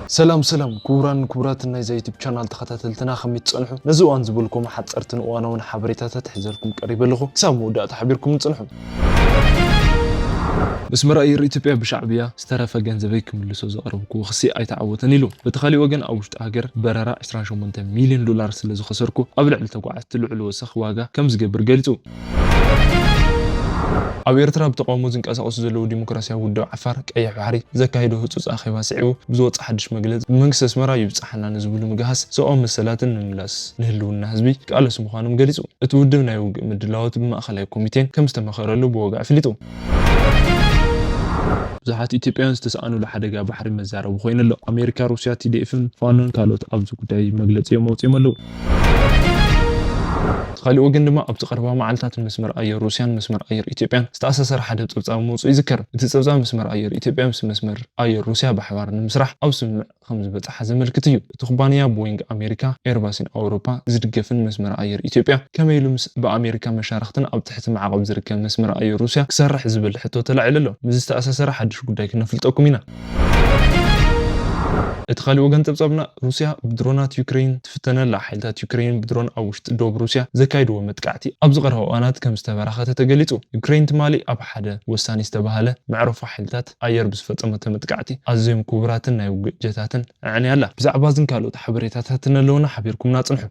سلام كوران كوراتنا زي يوتيوب شانل تخاتلتنا خميت تصنحوا نزوان زبلكم حصرتن وانا ون حبريتات تحزلكم قريب لكم سامو دا تحبيركم تصنحوا مسمر اي ايثيوبيا بشعبيه استرافه ገንዘበይኩም ልሶ ዘقربكو خسي اي تعوتن يلو بتخلي وجن او وشط هاجر بررا 28 مليون دولار سلازو خسركو ابل على تقعت لعل وسخ واغا كم زغبر قلصو ኣብ ኤርትራ ብተቃውሞ ዝንቀሳቀሱ ዘለው ዲሞክራሲያዊ ውድብ ዓፋር ቀይሕ ባሕሪ ዘካሂዱ ህጹጽ ኣኼባ ስዒቡ ብዝወጽእ ሓድሽ መግለጺ መንግስቲ ኣስመራ ይብጻሕና ንዝብሉ ምግሃስ ሰብኣዊ መሰላትን ንምምላስ ንህልውና ህዝቢ ቃለስ ምዃኖም ገሊጹ እቲ ውድብ ናይ ውግእ ምድላዋት ብማእኸላይ ኮሚቴን ከም ዝተመኸረሉ ብወግዕ ኣፍሊጡ ብዙሓት ኢትዮጵያውያን ዝተሰኣኑሉ ሓደጋ ባሕሪ መዛረቡ ኮይኑ ኣሎ ኣሜሪካ ሩስያ ቲዲኤፍን ፋኖን ካልኦት ኣብዚ ጉዳይ መግለጺ መውጽኦም ኣለዉ خلي وجن دما أبتقربها معلتات المسمار أير روسيان مسمار أير إثيوبيان استأسس حدا بتصبصاب موضوع يذكر بتصبصاب مسمار أير إثيوبيان مسمار أير روسيا بحوار المسرح أو سمع خمس بتاع زمل كتيو تخبانيا بوينغ أمريكا إيرباسين أوروبا زدقفن مسمار أير إثيوبيا كما يلمس بأمريكا مشارختنا أو تحت مع عقب زركان مسمار أير روسيا كسر حزب حتى طلع له مز استأسس حد شو قداي كنا فلتقوا منا اتخالي وجن تبصبنا روسيا بدرونات يوكرين تفتنا لحيلات يوكرين بدرون أوشت دوب روسيا زكايدو متقعتي أبزغرها وأنات كم استبرخات تجليتو يوكرين تمالي أب حدا وساني استبهله معروف حيلات أير بصفة متقعتي أزيم كبراتنا وجتاتن يعني هلا بزعبازن كالو تحبريتات هتنلونا حبيركم ناصنحو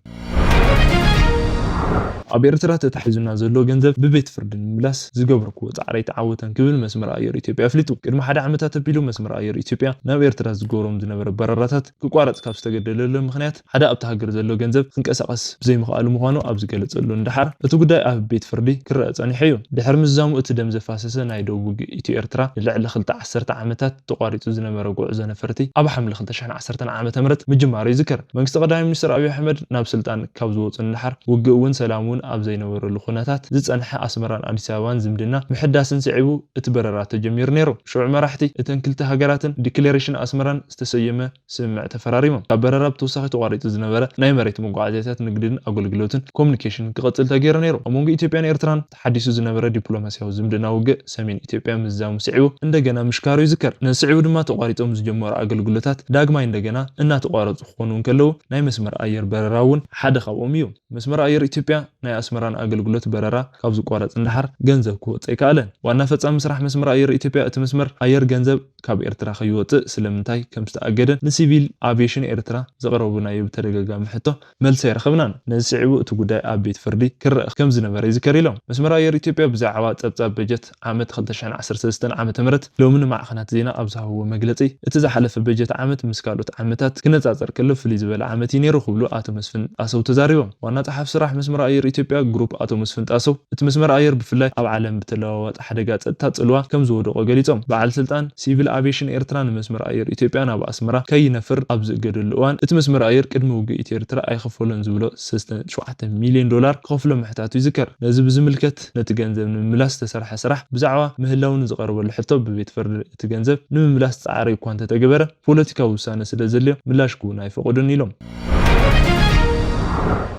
ኣብ ኤርትራ ተታሒዙና ዘሎ ገንዘብ ብቤት ፍርድ ንምምላስ ዝገብርኩ ጻዕሪ ተዓወተን ክብል መስመር ኣየር ኢትዮጵያ ኣፍሊጡ ቅድሚ ሓደ ዓመታት ኣቢሉ መስመር ኣየር ኢትዮጵያ ናብ ኤርትራ ዝገብሮም ዝነበረ በረራታት ክቋረጽ ካብ ዝተገደለሉ ምኽንያት ሓደ ኣብቲ ሃገር ዘሎ ገንዘብ ክንቀሳቀስ ብዘይምኽኣሉ ምዃኑ ኣብ ዝገለጸሉ እንድሓር እቲ ጉዳይ ኣብ ቤት ፍርዲ ክረአ ጸኒሑ እዩ ድሕሪ ምዛሙ እቲ ደም ዘፋሰሰ ናይ ደቡብ ኢትዮ ኤርትራ ልዕሊ 2 ዓመታት ተቋሪጹ ዝነበረ ጉዕዞ ነፈርቲ ኣብ ሓምሊ 2010 ዓመተ ምህረት ምጅማሩ ይዝከር መንግስቲ ቀዳማይ ሚኒስትር ኣብይ ኣሕመድ ናብ ስልጣን ካብ ዝወጹ እንድሓር ውግእ እውን ሰላሙን ኣብ ዘይነበረሉ ኩነታት ዝጸንሐ ኣስመራን ኣዲስ ኣበባን ዝምድና ምሕዳስን ስዒቡ እቲ በረራ ተጀሚሩ ነይሩ ሽዑ መራሕቲ እተን ክልተ ሃገራትን ዲክሌሬሽን ኣስመራን ዝተሰየመ ስምምዕ ተፈራሪሞም ካብ በረራ ብተወሳኺ ተቋሪጡ ዝነበረ ናይ መሬት መጓዓዝያታት ንግድን ኣገልግሎትን ኮሙኒኬሽን ክቐጽል ተገይሩ ነይሩ ኣብ መንጎ ኢትዮጵያን ኤርትራን ተሓዲሱ ዝነበረ ዲፕሎማሲያዊ ዝምድና ውግእ ሰሜን ኢትዮጵያ ምዛሙ ስዒቡ እንደገና ምሽካሩ ይዝከር ነስዒቡ ድማ ተቋሪጦም ዝጀመሩ ኣገልግሎታት ዳግማይ እንደገና እናተቋረጹ ክኾኑ እንከለዉ ናይ መስመር ኣየር በረራ እውን ሓደ ካብኦም እዩ መስመር ኣየር ኢትዮጵያ ናይ ኣስመራን ኣገልግሎት በረራ ካብ ዝቋረጽ እንድሓር ገንዘብ ክወጽእ ይከኣለን ዋና ፈጻሚ ስራሕ መስመር ኣየር ኢትዮጵያ እቲ መስመር ኣየር ገንዘብ ካብ ኤርትራ ከይወጽእ ስለምንታይ ከም ዝተኣገደ ንሲቪል ኣቪዬሽን ኤርትራ ዘቕረቡናዮ ብተደጋጋሚ ሕቶ መልሲ ይረኽብናን ነዚ ስዒቡ እቲ ጉዳይ ኣብ ቤት ፍርዲ ክረአ ከም ዝነበረ ይዝከር ኢሎም መስመር ኣየር ኢትዮጵያ ብዛዕባ ጸብጻብ በጀት ዓመት 2013 ዓመተ ምህረት ሎሚ ንማዕኸናት ዜና ኣብ ዝሃብዎ መግለጺ እቲ ዝሓለፈ በጀት ዓመት ምስ ካልኦት ዓመታት ክነጻጸር ከሎ ፍልይ ዝበለ ዓመት እዩ ነይሩ ክብሉ ኣቶ መስፍን ጣሰው ተዛሪቦም ዋና ጸሓፍ ስራሕ መስመር ኣየር ኢትዮጵያ ግሩፕ ኣቶ መስፍን ጣሰው እቲ መስመር ኣየር ብፍላይ ኣብ ዓለም ብተለዋወጠ ሓደጋ ጸጥታ ጽልዋ ከም ዝወደቆ ገሊጾም በዓል ስልጣን ሲቪል ኣቪዬሽን ኤርትራ ንመስመር ኣየር ኢትዮጵያ ናብ ኣስመራ ከይነፍር ኣብ ዝእገደሉ እዋን እቲ መስመር ኣየር ቅድሚ ውግእ ኢትዮ ኤርትራ ኣይኸፈሎን ዝብሎ 7 ሚልዮን ዶላር ክኸፍሎ ምሕታቱ ይዝከር ነዚ ብዝምልከት ነቲ ገንዘብ ንምምላስ ዝተሰርሐ ስራሕ ብዛዕባ ምህላውን ዝቐርበሉ ሕቶ ብቤት ፍርዲ እቲ ገንዘብ ንምምላስ ጻዕሪ እኳ እንተተገበረ ፖለቲካዊ ውሳነ ስለ ዘድልዮ ምላሽ ክውን ኣይፈቕዱን ኢሎም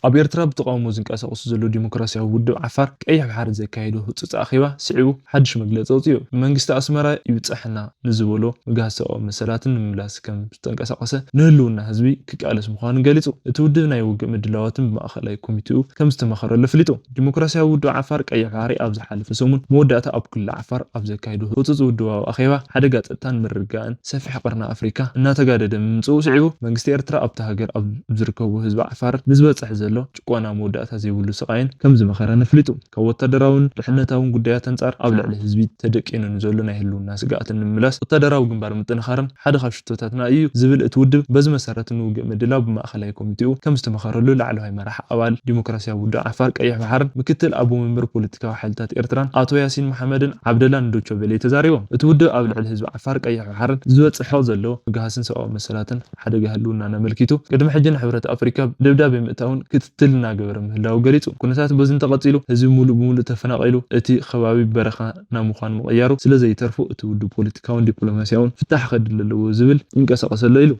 ኣብ ኤርትራ ብተቃውሞ ዝንቀሳቀሱ ዘለው ዲሞክራሲያዊ ውድብ ዓፋር ቀይሕ ባሕሪ ዘካይዱ ህጹጽ ኣኼባ ስዒቡ ሓድሽ መግለጺ ኣውጽኡ መንግስቲ ኣስመራ ይብጻሕና ንዝብሎ ምግሃሰኦ መሰላትን ንምምላስ ከም ዝተንቀሳቀሰ ንህልውና ህዝቢ ክቃለስ ምዃኑ ገሊጹ እቲ ውድብ ናይ ውግእ ምድላዋትን ብማእኸላይ ኮሚቴኡ ከም ዝተመኸረሉ ኣፍሊጡ ዲሞክራሲያዊ ውድብ ዓፋር ቀይሕ ባሕሪ ኣብ ዝሓለፈ ሰሙን መወዳእታ ኣብ ክልል ዓፋር ኣብ ዘካይዱ ህጹጽ ውድባዊ ኣኼባ ሓደጋ ጸጥታን ምርግጋእን ሰፊሕ ቀርኒ ኣፍሪካ እናተጋደደ ምምጽኡ ስዒቡ መንግስቲ ኤርትራ ኣብቲ ሃገር ኣብ ዝርከቡ ህዝቢ ዓፋር ንዝበጽሕ ዘሎ ጭቆና መወዳእታ ዘይብሉ ስቃይን ከም ዝመኸረ ነፍሊጡ ካብ ወተደራውን ድሕነታውን ጉዳያት አንጻር ኣብ ልዕሊ ህዝቢ ተደቂኑ ዘሎ ናይ ህልውና ስጋኣትን ንምምላስ ወተደራዊ ግንባር ምጥንኻርን ሓደ ካብ ሽቶታትና እዩ ዝብል እቲ ውድብ በዚ መሰረት ንውግእ ምድላው ብማእኸላይ ኮሚቴኡ ከም ዝተመኸረሉ ላዕለዋይ መራሒ ኣባል ዲሞክራሲያዊ ውድብ ዓፋር ቀይሕ ባሕርን ምክትል ኣቦ መምር ፖለቲካዊ ሓይልታት ኤርትራን ኣቶ ያሲን መሐመድን ዓብደላን ዶቾ ቬለ ተዛሪቦም እቲ ውድብ ኣብ ልዕሊ ህዝቢ ዓፋር ቀይሕ ባሕርን ዝበጽሖ ዘሎ ምግሃስን ሰብኣዊ መሰላትን ሓደጋ ህልውና ነመልኪቱ ቅድሚ ሕጂ ንሕብረት ኣፍሪካ ደብዳቤ ምእታውን ክትትልና ገበረ ምህላው ገሊጹ ኩነታት በዝን ተቐጺሉ ህዝቢ ሙሉእ ብሙሉእ ተፈናቒሉ እቲ ከባቢ በረኻ ናብ ምዃኑ ምቕያሩ ስለዘይተርፉ እቲ ውድብ ፖለቲካውን ዲፕሎማሲያውን ፍታሕ ከድል ኣለዎ ዝብል ይንቀሳቐሰሎ ኢሉ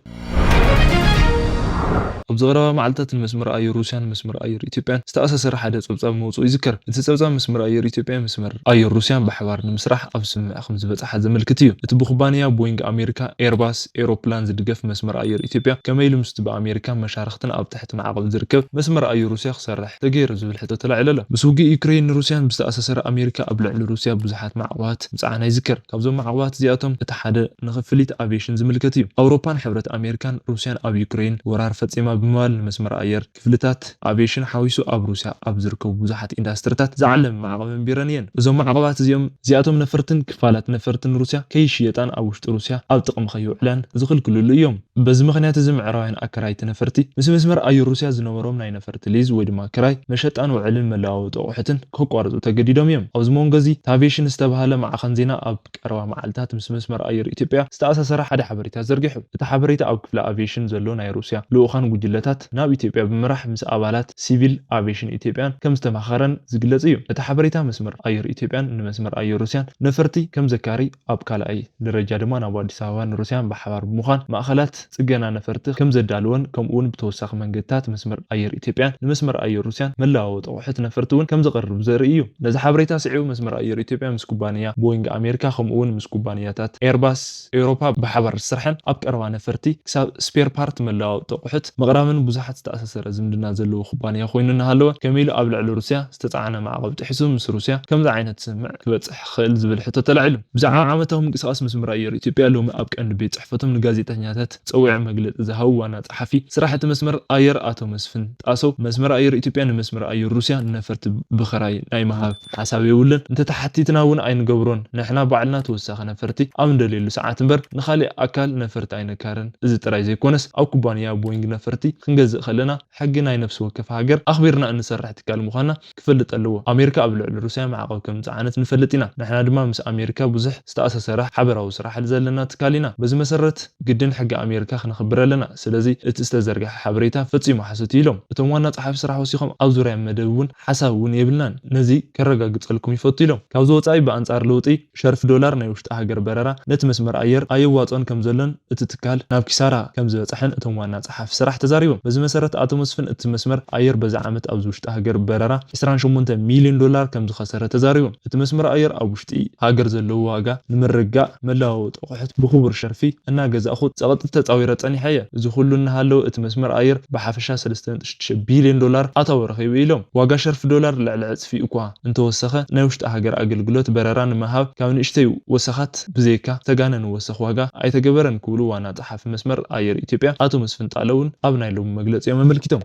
ኣብ ዝቐረባ መዓልትታት መስመር ኣየር ሩስያን መስመር ኣየር ኢትዮጵያን ዝተኣሳሰረ ሓደ ጸብጻብ መውጽኡ ይዝከር። እቲ ጸብጻብ መስመር ኣየር ኢትዮጵያን መስመር ኣየር ሩስያን ብሓባር ንምስራሕ ኣብ ስምምዕ ከም ዝበጽሓ ዘመልክት እዩ። እቲ ብኩባንያ ቦይንግ ኣሜሪካ ኤርባስ ኤሮፕላን ዝድገፍ መስመር ኣየር ኢትዮጵያ ከመይ ኢሉ ምስቲ ብኣሜሪካ መሻርክትን ኣብ ትሕቲ ማዕቀብ ዝርከብ መስመር ኣየር ሩስያ ክሰርሕ ተገይሩ ዝብል ሕቶ ተላዒሉ ኣሎ። ምስ ውግእ ዩክሬን ሩስያን ብዝተኣሳሰረ ኣሜሪካ ኣብ ልዕሊ ሩስያ ብዙሓት ማዕቀባት ምጽዓና ይዝከር። ካብዞም ማዕቀባት እዚኣቶም እቲ ሓደ ንኽፍሊት ኣቪዬሽን ዝምልከት እዩ። ኣውሮፓን ሕብረት ኣሜሪካን ሩስያን ኣብ ዩክሬን ወራር ፈጺማ ብምባል መስመር ኣየር ክፍልታት ኣቪዬሽን ሓዊሱ ኣብ ሩስያ ኣብ ዝርከቡ ብዙሓት ኢንዳስትሪታት ዝዓለመ ማዕቀብ ኣንቢረን እየን። እዞም ማዕቀባት እዚኣቶም ነፈርትን ክፋላት ነፈርትን ሩስያ ከይሽየጣን ኣብ ውሽጢ ሩስያ ኣብ ጥቕሚ ከይውዕላን ዝኽልክልሉ እዮም። በዚ ምኽንያት እዚ ምዕራባውያን ኣከራይቲ ነፈርቲ ምስ መስመር ኣየር ሩስያ ዝነበሮም ናይ ነፈርቲ ሊዝ ወይ ድማ ክራይ መሸጣን ውዕልን መለዋወጢ ኣቑሑትን ከቋርፁ ተገዲዶም እዮም። ኣብዚ መንጎ እዚ ታቪዬሽን ዝተባሃለ ማዕኸን ዜና ኣብ ቀረባ መዓልትታት ምስ መስመር ኣየር ኢትዮጵያ ዝተኣሳሰረ ሓደ ሓበሬታ ዘርጊሑ። እቲ ሓበሬታ ኣብ ክፍሊ ኣቪዬሽን ዘሎ ናይ ሩስያ ልኡኻን ጉጅለታት ናብ ኢትዮጵያ ብምራሕ ምስ ኣባላት ሲቪል ኣቪዬሽን ኢትዮጵያን ከም ዝተማኸረን ዝግለጽ እዩ። እቲ ሓበሬታ መስመር ኣየር ኢትዮጵያን ንመስመር ኣየር ሩስያን ነፈርቲ ከም ዘካሪ ኣብ ካልኣይ ደረጃ ድማ ናብ ኣዲስ ኣበባን ሩስያን ብሓባር ብምዃን ማእኸላት ጽገና ነፈርቲ ከም ዘዳልወን ከምኡውን ብተወሳኺ መንገድታት መስመር ኣየር ኢትዮጵያን ንመስመር ኣየር ሩስያን መለዋወጢ ኣቑሑት ነፈርቲ እውን ከም ዘቕርብ ዘርኢ እዩ። ነዚ ሓበሬታ ስዒቡ መስመር ኣየር ኢትዮጵያ ምስ ኩባንያ ቦይንግ ኣሜሪካ ከምኡውን ምስ ኩባንያታት ኤርባስ ኤውሮፓ ብሓባር ዝሰርሐን ኣብ ቀረባ ነፈርቲ ክሳብ ስፔር ፓርት መለዋወጢ ኣቑሑት ምቕራብን ብዙሓት ዝተኣሳሰረ ዝምድና ዘለዎ ኩባንያ ኮይኑ እናሃለወ ከመይ ኢሉ ኣብ ልዕሊ ሩስያ ዝተጻዕነ ማዕቀብ ጥሒሱ ምስ ሩስያ ከምዚ ዓይነት ስምምዕ ክበጽሕ ክኽእል ዝብል ሕቶ ተላዒሉ። ብዛዕባ ዓመታዊ ምንቅስቓስ መስመር ኣየር ኢትዮጵያ ሎሚ ኣብ ቀንዲ ቤት ጽሕፈቶም ንጋዜጠኛታት ፀዊዕ መግለፂ ዝሃቡ ዋና ጸሓፊ ስራሕቲ መስመር ኣየር ኣቶ መስፍን ጣሰው መስመር ኣየር ኢትዮጵያ ንመስመር ኣየር ሩስያ ነፈርቲ ብኽራይ ናይ ምሃብ ሓሳብ የብሉን እንተተሓቲትና እውን ኣይንገብሮን ንሕና ባዕልና ተወሳኺ ነፈርቲ ኣብ እንደልየሉ ሰዓት እምበር ንኻሊእ ኣካል ነፈርቲ ኣይነካርን። እዚ ጥራይ ዘይኮነስ ኣብ ኩባንያ ቦይንግ ነፈርቲ ክንገዝእ ከለና ሕጊ ናይ ነፍሲ ወከፍ ሃገር ኣኽቢርና እንሰርሕ ትካል ምዃንና ክፈልጥ ኣለዎ። ኣሜሪካ ኣብ ልዕሊ ሩስያ ማዕቀብ ከም ዝዓነት ንፈልጥ ኢና። ንሕና ድማ ምስ ኣሜሪካ ብዙሕ ዝተኣሳሰረ ሓበራዊ ስራሕ ዘለና ትካል ኢና። በዚ መሰረት ግድን ሕጊ ኣሜሪካ ክነኽብር ኣለና። ስለዚ እቲ ዝተዘርግሐ ሓበሬታ ፈጺሙ ሓሰት ኢሎም እቶም ዋና ጸሓፊ ስራሕ ወሲኾም ኣብ ዙርያ መደብ እውን ሓሳብ እውን የብልናን ነዚ ከረጋግጸልኩም ይፈቱ ኢሎም። ካብዚ ወጻኢ ብኣንጻር ለውጢ ሸርፊ ዶላር ናይ ውሽጢ ሃገር በረራ ነቲ መስመር ኣየር ኣይዋጾን ከም ዘሎን እቲ ትካል ናብ ኪሳራ ከም ዝበጽሐን እቶም ዋና ጸሓፊ ስራሕ ተዛሪቦም። በዚ መሰረት ኣቶ መስፍን እቲ መስመር ኣየር በዚ ዓመት ኣብ ውሽጢ ሃገር በረራ 28 ሚልዮን ዶላር ከም ዝኸሰረ ተዛሪቦም። እቲ መስመር ኣየር ኣብ ውሽጢ ሃገር ዘለዎ ዋጋ ንምርጋእ መለዋወጢ ኣቑሑት ብኽቡር ሸርፊ እናገዛእኹ ጸቕጢ ተጻዊረ ጸኒሐ እየ። እዚ ኩሉ እናሃለወ እቲ መስመር ኣየር ብሓፈሻ 3.6 ቢልዮን ዶላር ኣታዊ ረኺቡ ኢሎም። ዋጋ ሸርፊ ዶላር ልዕሊ ዕጽፊ እኳ እንተወሰኸ ናይ ውሽጢ ሃገር ኣገልግሎት በረራ ንምሃብ ካብ ንእሽተይ ወሰኻት ብዘይካ ተጋነን ወሰኽ ዋጋ ኣይተገበረን ክብሉ ዋና ጸሓፊ መስመር ኣየር ኢትዮጵያ ኣቶ መስፍን ጣለውን ኣብ ናይ ሎሚ መግለጺኦም ኣመልኪቶም።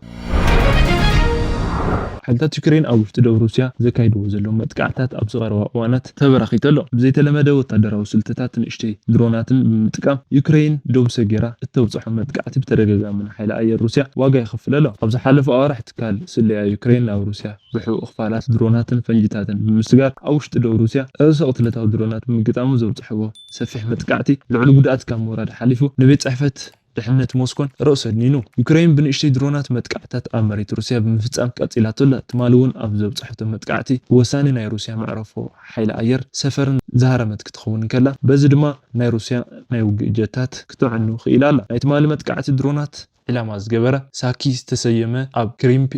ሓይልታት ዩክሬን ኣብ ውሽጢ ደቡብ ሩስያ ዘካይድዎ ዘለዉ መጥቃዕትታት ኣብ ዝቐረባ እዋናት ተበራኺቱ ኣሎ። ብዘይተለመደ ወታደራዊ ስልትታት ንእሽተይ ድሮናትን ብምጥቃም ዩክሬን ደቡብ ሰጌራ እተብጽሖ መጥቃዕቲ ብተደጋጋሚ ንሓይሊ ኣየር ሩስያ ዋጋ ይኸፍል ኣሎ። ኣብ ዝሓለፈ ኣዋርሕ ትካል ስለያ ዩክሬን ናብ ሩስያ ብሕቡእ ክፋላት ድሮናትን ፈንጂታትን ብምስጋር ኣብ ውሽጢ ደቡብ ሩስያ ርእሰ ቅትለታዊ ድሮናት ብምግጣሙ ዘብጽሕዎ ሰፊሕ መጥቃዕቲ ልዕሊ ጉድኣት ካብ ምውራድ ሓሊፉ ንቤት ጽሕፈት ድሕነት ሞስኮን ርእሰ ድኒኑ ዩክሬን ብንእሽተይ ድሮናት መጥቃዕትታት ኣብ መሬት ሩስያ ብምፍጻም ቀጺላቶላ ትማሊ እውን ኣብ ዘብጽሕቶ መጥቃዕቲ ወሳኒ ናይ ሩስያ መዕረፎ ሓይሊ ኣየር ሰፈርን ዝሃረመት ክትኸውን ከላ በዚ ድማ ናይ ሩስያ ናይ ውግእ ጀታት ክትዕኑ ክኢላ ኣላ። ናይ ትማሊ መጥቃዕቲ ድሮናት ዕላማ ዝገበረ ሳኪ ዝተሰየመ ኣብ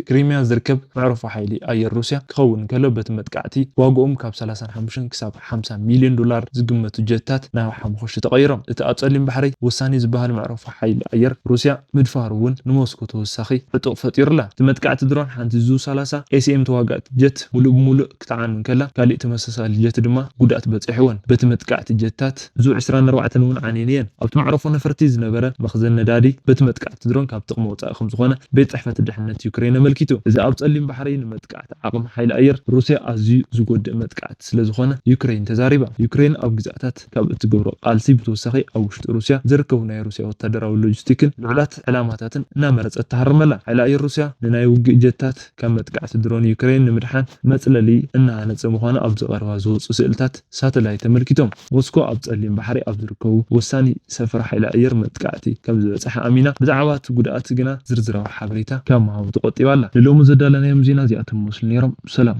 ክሪሚያ ዝርከብ መዕረፎ ሓይሊ ኣየር ሩስያ ክኸውን ከሎ በቲ መጥቃዕቲ ዋግኦም ካብ 35 ክሳብ 50 ሚልዮን ዶላር ዝግመቱ ጀታት ናብ ሓሙኽሽቲ ተቐይሮም። እቲ ኣብ ጸሊም ባሕሪ ወሳኒ ዝበሃል መዕረፎ ሓይሊ ኣየር ሩስያ ምድፋር እውን ንሞስኮ ተወሳኺ ዕጡቕ ፈጢሩላ። እቲ መጥቃዕቲ ድሮን ሓንቲ ዙ30 ኤስኤም ተዋጋእቲ ጀት ሙሉእ ብሙሉእ ክትዓኑ ከላ ካልእ ተመሳሳሊ ጀት ድማ ጉድኣት በፂሕወን። በቲ መጥቃዕቲ ጀታት ዙ24 እውን ዓንየን እየን። ኣብቲ መዕረፎ ነፈርቲ ዝነበረ መኽዘን ነዳዲ በቲ መጥቃዕቲ ድሮን ካብ ጥቕሚ ወጻኢ ከም ዝኾነ ቤት ጽሕፈት ድሕነት ዩክሬን ኣመልኪቱ። እዚ ኣብ ጸሊም ባሕሪ ንመጥቃዕቲ ዓቕሚ ሓይሊ ኣየር ሩስያ ኣዝዩ ዝጎድእ መጥቃዕቲ ስለ ዝኾነ ዩክሬን ተዛሪባ። ዩክሬን ኣብ ግዛኣታት ካብ እትገብሮ ቃልሲ ብተወሳኺ ኣብ ውሽጢ ሩስያ ዝርከቡ ናይ ሩስያ ወታደራዊ ሎጂስቲክን ልዑላት ዕላማታትን እናመረፀት ተሃርመላ። ሓይሊ ኣየር ሩስያ ንናይ ውግእ ጀታት ካብ መጥቃዕቲ ድሮን ዩክሬን ንምድሓን መጽለሊ እናሃነፀ ምዃኑ ኣብ ዝቐረባ ዝወፁ ስእልታት ሳተላይት ተመልኪቶም። ሞስኮ ኣብ ጸሊም ባሕሪ ኣብ ዝርከቡ ወሳኒ ሰፈራ ሓይሊ ኣየር መጥቃዕቲ ከም ዝበጽሐ ኣሚና ብዛዕባ ጉድኣት ግና ዝርዝራዊ ሓበሬታ ካብ ምሃቡ ተቆጢባ ኣላ። ንሎሚ ዘዳለናዮም ዜና እዚኣቶም መስሉ ነይሮም። ሰላም።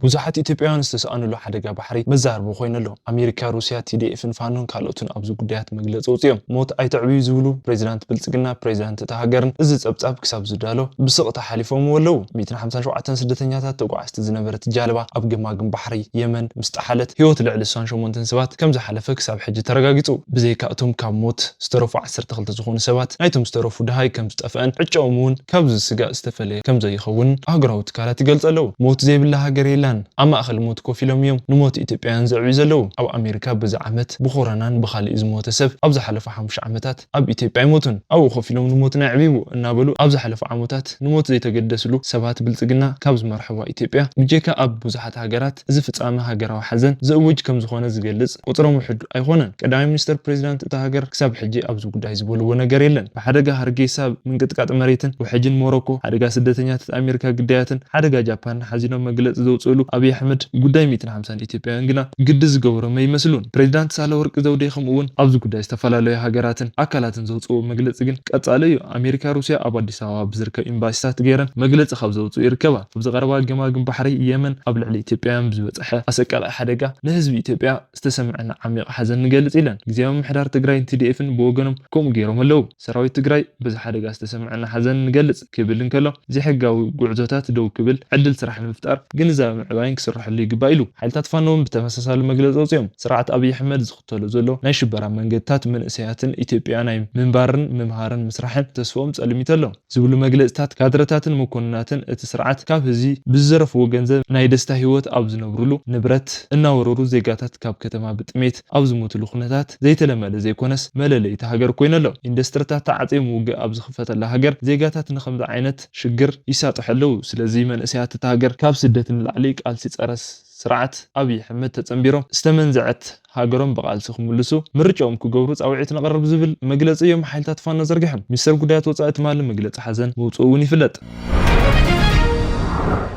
ብዙሓት ኢትዮጵያውያን ዝተሰኣንሉ ሓደጋ ባሕሪ መዛርቡ ኮይነሎ ኣሜሪካ ሩስያ TDF ፋኖን ካልኦትን ኣብዚ ጉዳያት መግለፂ ወፅዮም ሞት ኣይተዕብዩ ዝብሉ ፕሬዚዳንት ብልጽግና ፕሬዚዳንት እታ ሃገርን እዚ ጸብጻብ ክሳብ ዝዳሎ ብስቕታ ሓሊፎም ወለው 157 ስደተኛታት ተጓዓዝቲ ዝነበረት ጃልባ ኣብ ግማግም ባሕሪ የመን ምስ ጣሓለት ህይወት ልዕሊ 68 ሰባት ከም ዝሓለፈ ክሳብ ሕጂ ተረጋጊጹ ብዘይካ እቶም ካብ ሞት ዝተረፉ 12 ዝኾኑ ሰባት ናይቶም ዝተረፉ ድሃይ ከም ዝጠፍአን ዕጫኦም እውን ካብ ዝስጋእ ዝተፈለየ ከም ዘይኸውን ሃገራዊ ትካላት ይገልጹ ኣለው ሞት ዘይብላ ሃገር የላን ኣብ ማእኸል ሞት ኮፍ ኢሎም እዮም ንሞት ኢትዮጵያውያን ዘዕብዩ ዘለው ኣብ ኣሜሪካ በዚ ዓመት ብኮሮናን ብኻልእ ዝሞተ ሰብ ኣብ ዝሓለፈ 5 ዓመታት ኣብ ኢትዮጵያ ይሞቱን ኣብኡ ኮፍ ኢሎም ንሞት ናዕብዩ እናበሉ ኣብ ዝሓለፈ ዓመታት ንሞት ዘይተገደስሉ ሰባት ብልጽግና ካብ ዝመርሕዋ ኢትዮጵያ ብጀካ ኣብ ብዙሓት ሃገራት እዚ ፍጻመ ሃገራዊ ሓዘን ዘእውጅ ከም ዝኾነ ዝገልጽ ቁጽሮም ውሕድ ኣይኾነን ቀዳማይ ሚኒስትር ፕሬዚዳንት እታ ሃገር ክሳብ ሕጂ ኣብዚ ጉዳይ ዝበልዎ ነገር የለን ብሓደጋ ሃርጌሳ ምንቅጥቃጥ መሬትን ውሕጅን ሞሮኮ ሓደጋ ስደተኛታት ኣሜሪካ ግዳያትን ሓደጋ ጃፓን ሓዚኖም መግለጽ ዘውጽሉ አብይ አሕመድ ጉዳይ 150 ኢትዮጵያውያን ግና ግድ ዝገብሮም ይመስሉን ፕሬዚዳንት ሳህለወርቅ ዘውዴ ከምኡውን ኣብዚ ጉዳይ ዝተፈላለዩ ሃገራትን አካላትን ዘውጽኡ መግለጽ ግን ቀጻለ እዩ ኣሜሪካ ሩስያ ኣብ አዲስ አበባ ብዝርከብ ኤምባሲታት ገይረን መግለጽ ካብ ዘውጽኡ ይርከባ ኣብዚ ቀረባ ግማግም ባሕሪ የመን ኣብ ልዕሊ ኢትዮጵያውያን ብዝበጽሐ ኣሰቃላይ ሓደጋ ንህዝቢ ኢትዮጵያ ዝተሰምዐና ዓሚቕ ሓዘን ንገልጽ ኢለን ግዜያዊ ምሕዳር ትግራይ TDFን ብወገኖም ከምኡ ገይሮም ኣለው ሰራዊት ትግራይ በዚ ሓደጋ ዝተሰምዐና ሓዘን ንገልጽ ክብል እንከሎ ዘይሕጋዊ ጉዕዞታት ደው ክብል ዕድል ስራሕ ንምፍጣር ግንዛቤ ምዕባይን ክስርሐሉ ይግባ ኢሉ ሓይልታት ፋኖም ብተመሳሳሊ መግለፂ ወፅዮም ስርዓት አብይ አሕመድ ዝኽተሉ ዘሎ ናይ ሽበራ መንገድታት መንእሰያትን ኢትዮጵያ ናይ ምንባርን ምምሃርን ምስራሕን ተስፎም ጸልሚት ኣሎ ዝብሉ መግለጽታት ካድረታትን መኮንናትን እቲ ስርዓት ካብ ህዝቢ ብዝረፍዎ ገንዘብ ናይ ደስታ ህይወት ኣብ ዝነብሩሉ ንብረት እናወረሩ ዜጋታት ካብ ከተማ ብጥሜት ኣብ ዝሞትሉ ኩነታት ዘይተለመደ ዘይኮነስ መለለይቲ ሃገር ኮይነሎ ኢንዱስትሪታት ተዓጽዮም ውግእ ኣብ ዝኽፈተላ ሃገር ዜጋታት ንኸምዚ ዓይነት ሽግር ይሳጥሕሉ ስለዚ መንእሰያት እቲ ሃገር ካብ ስደት ንላዕሊ ቃልሲ ጸረስ ስርዓት አብይ አሕመድ ተጸምቢሮም ዝተመንዘዐት ሃገሮም በቃልሲ ክምልሱ ምርጫኦም ክገብሩ ጻውዒት ነቅርብ ዝብል መግለጽ እዮም ሓይልታት ፋኖ ዘርጊሖም ሚኒስትር ጉዳያት ወጻኢ ትማሊ መግለጽ ሓዘን መውጽኡን ይፍለጥ